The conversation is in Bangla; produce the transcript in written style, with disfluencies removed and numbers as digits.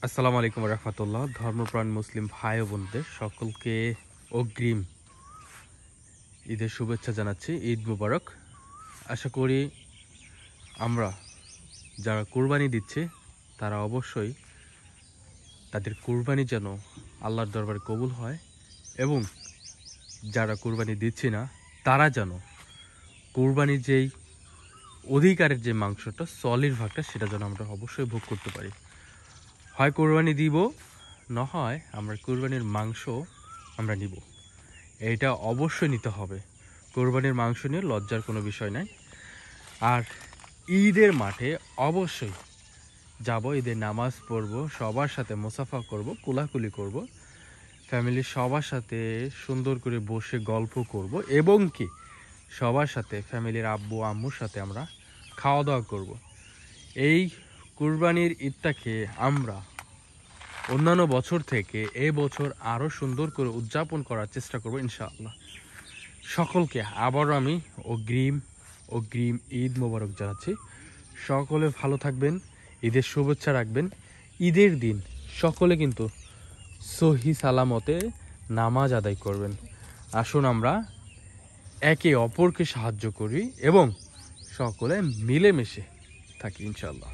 আসসালামু আলাইকুম রহমতুল্লাহ। ধর্মপ্রাণ মুসলিম ভাই ও বোনদের সকলকে অগ্রিম ঈদের শুভেচ্ছা জানাচ্ছি। ঈদ মুবারক। আশা করি আমরা যারা কুরবানি দিচ্ছে তারা অবশ্যই তাদের কুরবানি যেন আল্লাহর দরবারে কবুল হয়, এবং যারা কুরবানি দিচ্ছে না তারা যেন কুরবানির যেই অধিকারের যে মাংসটা, সলিড ভাগটা, সেটা যেন আমরা অবশ্যই ভোগ করতে পারি। হয় কোরবানি দিব, না হয় আমরা কোরবানির মাংস আমরা নিব। এইটা অবশ্যই নিতে হবে। কোরবানির মাংস নিয়ে লজ্জার কোনো বিষয় নাই। আর ঈদের মাঠে অবশ্যই যাব, ঈদের নামাজ পড়ব, সবার সাথে মুসাফা করব, কোলাকুলি করব, ফ্যামিলির সবার সাথে সুন্দর করে বসে গল্প করব, এবং কি সবার সাথে ফ্যামিলির আব্বু আম্মুর সাথে আমরা খাওয়া দাওয়া করব। এই কুরবানির ঈদটাকে আমরা অন্যান্য বছর থেকে এই বছর আরও সুন্দর করে উদযাপন করার চেষ্টা করব ইনশাআল্লাহ। সকলকে আবারও আমি অগ্রিম ঈদ মোবারক জানাচ্ছি। সকলে ভালো থাকবেন, ঈদের শুভেচ্ছা রাখবেন। ঈদের দিন সকলে কিন্তু সহি সালামতে নামাজ আদায় করবেন। আসুন আমরা একে অপরকে সাহায্য করি এবং সকলে মিলেমিশে থাকি ইনশাআল্লাহ।